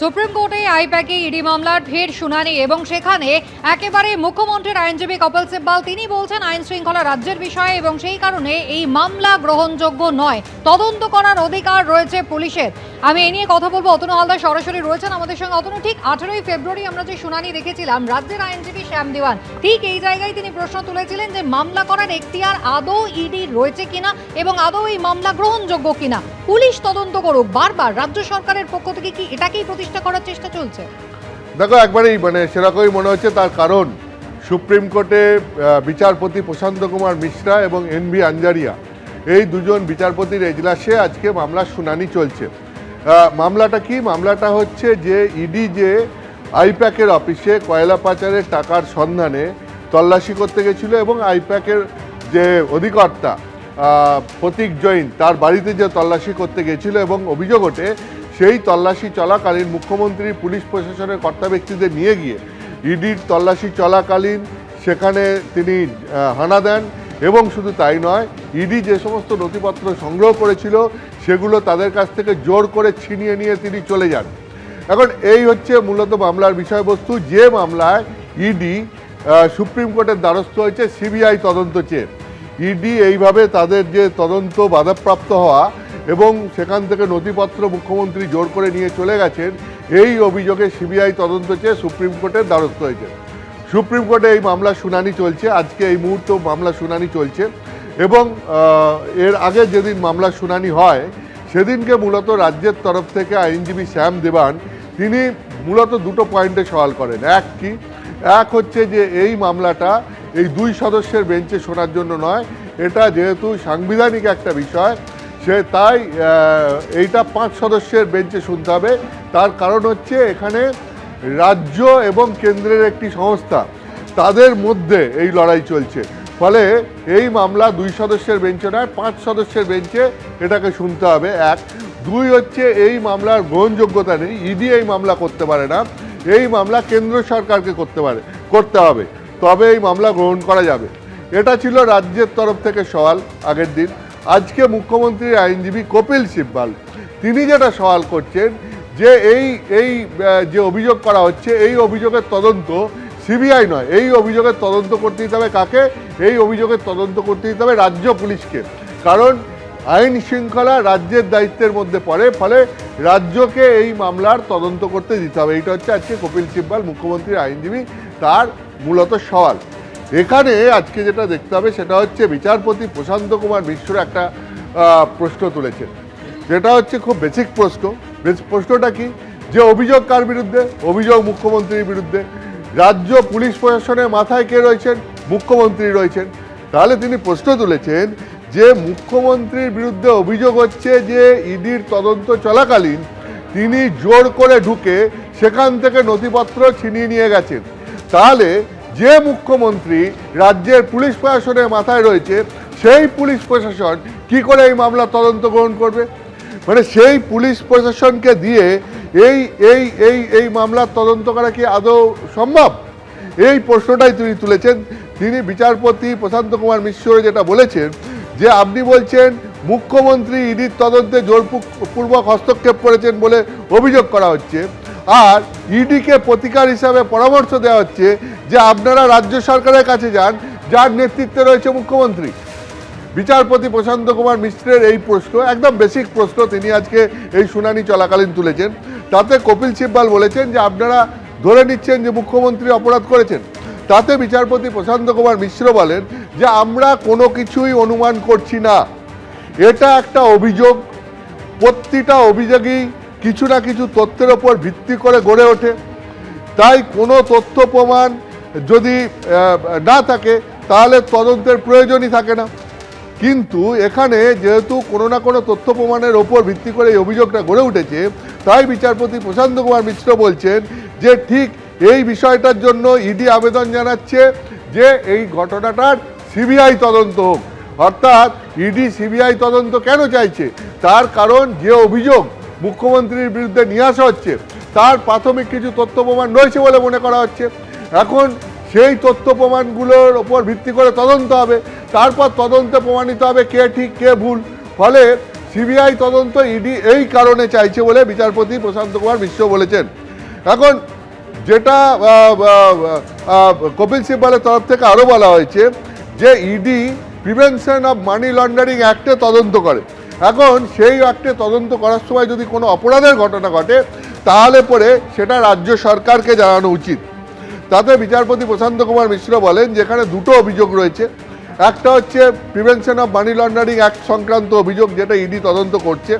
Supreme কোর্টে আইপ্যাকে ED মামলার ফের শুনানি এবং সেখানে একেবারে মুখ্যমন্ত্রীর আইনজীবী কপিল সিব্বল তিনি বলছেন আইন শৃঙ্খলা রাজ্যের বিষয়ে এবং সেই কারণে এই মামলা গ্রহণযোগ্য নয়, তদন্ত করার অধিকার রয়েছে পুলিশের। আমি এই নিয়ে কথা বলবো, অতনু হালদার সরাসরি রয়েছেন আমাদের সঙ্গে। অতনু, ঠিক 18ই ফেব্রুয়ারি আমরা যে শুনানি দেখেছিলাম, রাজ্যের আইনজীবী শ্যাম দেওয়ান ঠিক এই জায়গায় তিনি প্রশ্ন তুলেছিলেন যে মামলা করার এখতিয়ার আদৌ ইডি রয়েছে কিনা এবং আদৌ এই মামলা গ্রহণযোগ্য কিনা। পুলিশ তদন্ত করুক, বারবার রাজ্য সরকারের পক্ষ থেকে কি এটাকেই প্রতিষ্ঠা করার চেষ্টা চলছে? দেখো, একবারেই সেরকমই মনে হচ্ছে। তার কারণ সুপ্রিম কোর্টে বিচারপতি প্রশান্ত কুমার মিশ্রা এবং এনভি আঞ্জারিয়া, এই দুজন বিচারপতির এজলাসে আজকে মামলার শুনানি চলছে। মামলাটা কি? মামলাটা হচ্ছে যে ইডি যে আইপ্যাকের অফিসে কয়লা পাচারের টাকার সন্ধানে তল্লাশি করতে গেছিল এবং আইপ্যাকের যে অধিকর্তা প্রতীক জৈন তার বাড়িতে যে তল্লাশি করতে গেছিল এবং অভিযোগ ওঠে সেই তল্লাশি চলাকালীন মুখ্যমন্ত্রী পুলিশ প্রশাসনের কর্তা ব্যক্তিদের নিয়ে গিয়ে ইডির তল্লাশি চলাকালীন সেখানে তিনি হানা দেন এবং শুধু তাই নয়, ইডি যে সমস্ত নথিপত্র সংগ্রহ করেছিল সেগুলো তাদের কাছ থেকে জোর করে ছিনিয়ে নিয়ে তিনি চলে যান। এখন এই হচ্ছে মূলত মামলার বিষয়বস্তু, যে মামলায় ইডি সুপ্রিম কোর্টের দ্বারস্থ হয়েছে সিবিআই তদন্ত চেয়ে। ইডি এইভাবে তাদের যে তদন্ত বাধাপ্রাপ্ত হওয়া এবং সেখান থেকে নথিপত্র মুখ্যমন্ত্রী জোর করে নিয়ে চলে গেছেন, এই অভিযোগে সিবিআই তদন্ত চেয়ে সুপ্রিম কোর্টের দ্বারস্থ হয়েছে। সুপ্রিম কোর্টে এই মামলার শুনানি চলছে, আজকে এই মুহূর্তে মামলার শুনানি চলছে এবং এর আগে যেদিন মামলার শুনানি হয় সেদিনকে মূলত রাজ্যের তরফ থেকে আইনজীবী শ্যাম দেওয়ান তিনি মূলত দুটো পয়েন্টে সওয়াল করেন। এক হচ্ছে যে এই মামলাটা এই 2 সদস্যের বেঞ্চে শোনার জন্য নয়, এটা যেহেতু সাংবিধানিক একটা বিষয় তাই এইটা 5 সদস্যের বেঞ্চে শুনতে হবে। তার কারণ হচ্ছে এখানে রাজ্য এবং কেন্দ্রের একটি সংস্থা, তাদের মধ্যে এই লড়াই চলছে, ফলে এই মামলা 2 সদস্যের বেঞ্চে নয় 5 সদস্যের বেঞ্চে এটাকে শুনতে হবে। 2 হচ্ছে এই মামলার গ্রহণযোগ্যতা নেই, ইডি এই মামলা করতে পারে না, এই মামলা কেন্দ্র সরকারকে করতে হবে, তবে এই মামলা গ্রহণ করা যাবে। এটা ছিল রাজ্যের তরফ থেকে সওয়াল আগের দিন। আজকে মুখ্যমন্ত্রীর আইনজীবী কপিল সিব্বল তিনি যেটা সওয়াল করছেন যে এই যে অভিযোগ করা হচ্ছে এই অভিযোগের তদন্ত সিবিআই নয়, এই অভিযোগের তদন্ত করতে দিতে হবে কাকে? এই অভিযোগের তদন্ত করতে দিতে হবে রাজ্য পুলিশকে, কারণ আইন শৃঙ্খলা রাজ্যের দায়িত্বের মধ্যে পড়ে, ফলে রাজ্যকে এই মামলার তদন্ত করতে দিতে হবে। এইটা হচ্ছে আজকে কপিল সিব্বল মুখ্যমন্ত্রীর আইনজীবী তার মূলত সওয়াল। এখানে আজকে যেটা দেখতে হবে সেটা হচ্ছে বিচারপতি প্রশান্ত কুমার মিশ্র একটা প্রশ্ন তুলেছেন, যেটা হচ্ছে খুব বেসিক প্রশ্ন। প্রশ্নটা কি? যে অভিযোগ কার বিরুদ্ধে? অভিযোগ মুখ্যমন্ত্রীর বিরুদ্ধে। রাজ্য পুলিশ প্রশাসনের মাথায় কে রয়েছেন? মুখ্যমন্ত্রী রয়েছেন। তাহলে তিনি প্রশ্ন তুলেছেন যে মুখ্যমন্ত্রীর বিরুদ্ধে অভিযোগ হচ্ছে যে ইডির তদন্ত চলাকালীন তিনি জোর করে ঢুকে সেখান থেকে নথিপত্র ছিনিয়ে নিয়ে গেছেন। তাহলে যে মুখ্যমন্ত্রী রাজ্যের পুলিশ প্রশাসনের মাথায় রয়েছে সেই পুলিশ প্রশাসন কি করে এই মামলা তদন্ত গ্রহণ করবে? সেই পুলিশ প্রশাসনকে দিয়ে এই মামলার তদন্ত করা কি আদৌ সম্ভব? এই প্রশ্নটাই তিনি তুলেছেন। তিনি বিচারপতি প্রশান্ত কুমার মিশ্র যেটা বলেছেন যে আপনি বলছেন মুখ্যমন্ত্রী ইডির তদন্তে জোরপূর্বক হস্তক্ষেপ করেছেন বলে অভিযোগ করা হচ্ছে, আর ইডিকে প্রতিকার হিসাবে পরামর্শ দেওয়া হচ্ছে যে আপনারা রাজ্য সরকারের কাছে যান যার নেতৃত্বে রয়েছে মুখ্যমন্ত্রী। বিচারপতি প্রশান্ত কুমার মিশ্রের এই প্রশ্ন একদম বেসিক প্রশ্ন তিনি আজকে এই শুনানি চলাকালীন তুলেছেন। তাতে কপিল সিব্বল বলেছেন যে আপনারা ধরে নিচ্ছেন যে মুখ্যমন্ত্রী অপরাধ করেছেন। তাতে বিচারপতি প্রশান্ত কুমার মিশ্র বলেন যে আমরা কোনো কিছুই অনুমান করছি না, এটা একটা অভিযোগ, প্রতিটা অভিযোগই কিছু না কিছু তথ্যের ওপর ভিত্তি করে গড়ে ওঠে, তাই কোনো তথ্য প্রমাণ যদি না থাকে তাহলে তদন্তের প্রয়োজনই থাকে না। কিন্তু এখানে যেহেতু কোনো না কোনো তথ্য প্রমাণের ওপর ভিত্তি করে এই অভিযোগটা গড়ে উঠেছে, তাই বিচারপতি প্রশান্ত কুমার মিশ্র বলছেন যে ঠিক এই বিষয়টার জন্য ইডি আবেদন জানাচ্ছে যে এই ঘটনাটার সিবিআই তদন্ত হোক। অর্থাৎ ইডি সিবিআই তদন্ত কেন চাইছে? তার কারণ যে অভিযোগ মুখ্যমন্ত্রীর বিরুদ্ধে নিয়ে আসা হচ্ছে তার প্রাথমিক কিছু তথ্য প্রমাণ রয়েছে বলে মনে করা হচ্ছে। এখন সেই তথ্য প্রমাণগুলোর ওপর ভিত্তি করে তদন্ত হবে, তারপর তদন্তে প্রমাণিত হবে কে ঠিক কে ভুল। ফলে সিবিআই তদন্ত ইডি এই কারণে চাইছে বলে বিচারপতি প্রশান্ত কুমার মিশ্র বলেছেন। এখন যেটা কপিল সিব্বালের তরফ থেকে আরও বলা হয়েছে যে ED prevention of money laundering অ্যাক্টে তদন্ত করে। এখন সেই অ্যাক্টে তদন্ত করার সময় যদি কোনো অপরাধের ঘটনা ঘটে তাহলে পরে সেটা রাজ্য সরকারকে জানানো উচিত। তাতে বিচারপতি প্রশান্ত কুমার মিশ্র বলেন যেখানে দুটো অভিযোগ রয়েছে, একটা হচ্ছে prevention of money laundering act সংক্রান্ত অভিযোগ যেটা ইডি তদন্ত করছে,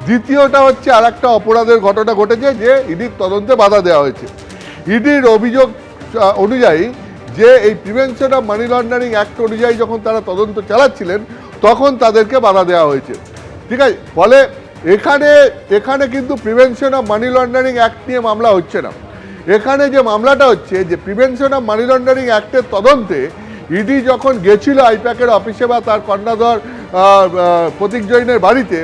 দ্বিতীয়টা হচ্ছে আর একটা অপরাধের ঘটনা ঘটেছে যে ইডির তদন্তে বাধা দেওয়া হয়েছে। ইডির অভিযোগ অনুযায়ী যে এই prevention of money laundering act অনুযায়ী যখন তারা তদন্ত চালাচ্ছিলেন তখন তাদেরকে বাধা দেওয়া হয়েছে, ঠিক আছে। ফলে এখানে কিন্তু prevention of money laundering act নিয়ে মামলা হচ্ছে না। এখানে যে মামলাটা হচ্ছে যে প্রিভেনশন অফ মানি লন্ডারিং অ্যাক্টের তদন্তে ইডি যখন গেছিল আইপ্যাকের অফিসে বা তার কর্ণাধর প্রতীক জৈনের বাড়িতে,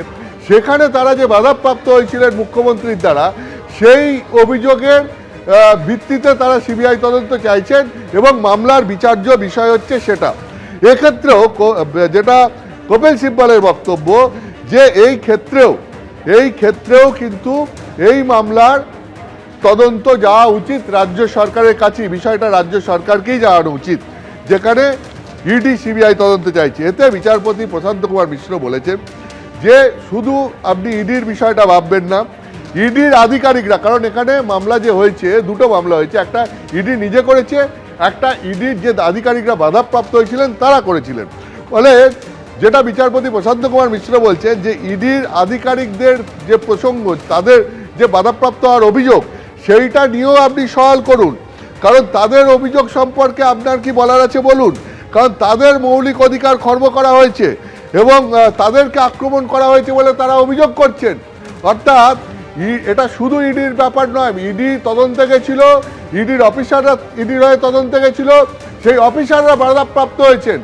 সেখানে তারা যে বাধাপ্রাপ্ত হয়েছিলেন মুখ্যমন্ত্রীর দ্বারা, সেই অভিযোগের ভিত্তিতে তারা সিবিআই তদন্ত চাইছেন এবং মামলার বিচার্য বিষয় হচ্ছে সেটা। এক্ষেত্রেও যেটা কপিল সিব্বালের বক্তব্য যে এই ক্ষেত্রেও কিন্তু এই মামলার তদন্ত যাওয়া উচিত রাজ্য সরকারের কাছে, বিষয়টা রাজ্য সরকারকেই জানানো উচিত, যেখানে ইডি সিবিআই তদন্ত চাইছে। এতে বিচারপতি প্রশান্ত কুমার মিশ্র বলেছেন যে শুধু আপনি ইডির বিষয়টা ভাববেন না, ইডির আধিকারিকরা, কারণ এখানে মামলা যে হয়েছে দুটো মামলা হয়েছে, একটা ইডি নিজে করেছে, একটা ইডির যে আধিকারিকরা বাধাপ্রাপ্ত হয়েছিলেন তারা করেছিলেন। ফলে যেটা বিচারপতি প্রশান্ত কুমার মিশ্র বলছেন যে ইডির আধিকারিকদের যে প্রসঙ্গ, তাদের যে বাধাপ্রাপ্ত হওয়ার অভিযোগ, সেইটা নিয়েও আপনি সওয়াল করুন, কারণ তাদের অভিযোগ সম্পর্কে আপনার কি বলার আছে বলুন, কারণ তাদের মৌলিক অধিকার খর্ব করা হয়েছে এবং তাদেরকে আক্রমণ করা হয়েছে বলে তারা অভিযোগ করছেন। অর্থাৎ এটা শুধু ইডির ব্যাপার নয়, ইডি তদন্তে গেছিল, ইডির অফিসাররা ইডির হয়ে তদন্তে গেছিল, সেই অফিসাররা বাধাপ্রাপ্ত হয়েছেন,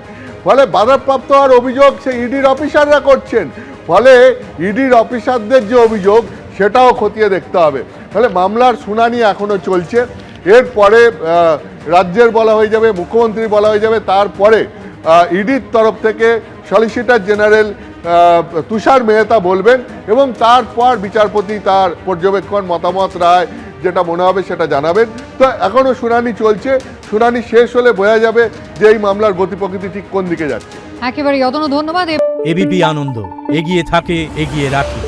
ফলে বাধাপ্রাপ্ত হওয়ার অভিযোগ সেই ইডির অফিসাররা করছেন, ফলে ইডির অফিসারদের যে অভিযোগ সেটাও খতিয়ে দেখতে হবে। ফলে মামলার শুনানি এখনো চলছে, এরপরে রাজ্যের বলা হয়ে যাবে, মুখ্যমন্ত্রী বলা হয়ে যাবে, তারপরে ইডির তরফ থেকে সলিসিটর জেনারেল তুষার মেহতা বলবেন এবং তারপর বিচারপতি তার পর্যবেক্ষণ, মতামত, রায় যেটা মনে হবে সেটা জানাবেন। তো এখনও শুনানি চলছে, শুনানি শেষ হলে বোঝা যাবে যে এই মামলার গতি প্রকৃতি ঠিক কোন দিকে যাচ্ছে। একেবারে অতনু ধন্যবাদ। এবিপি আনন্দ, এগিয়ে থাকে, এগিয়ে রাখে।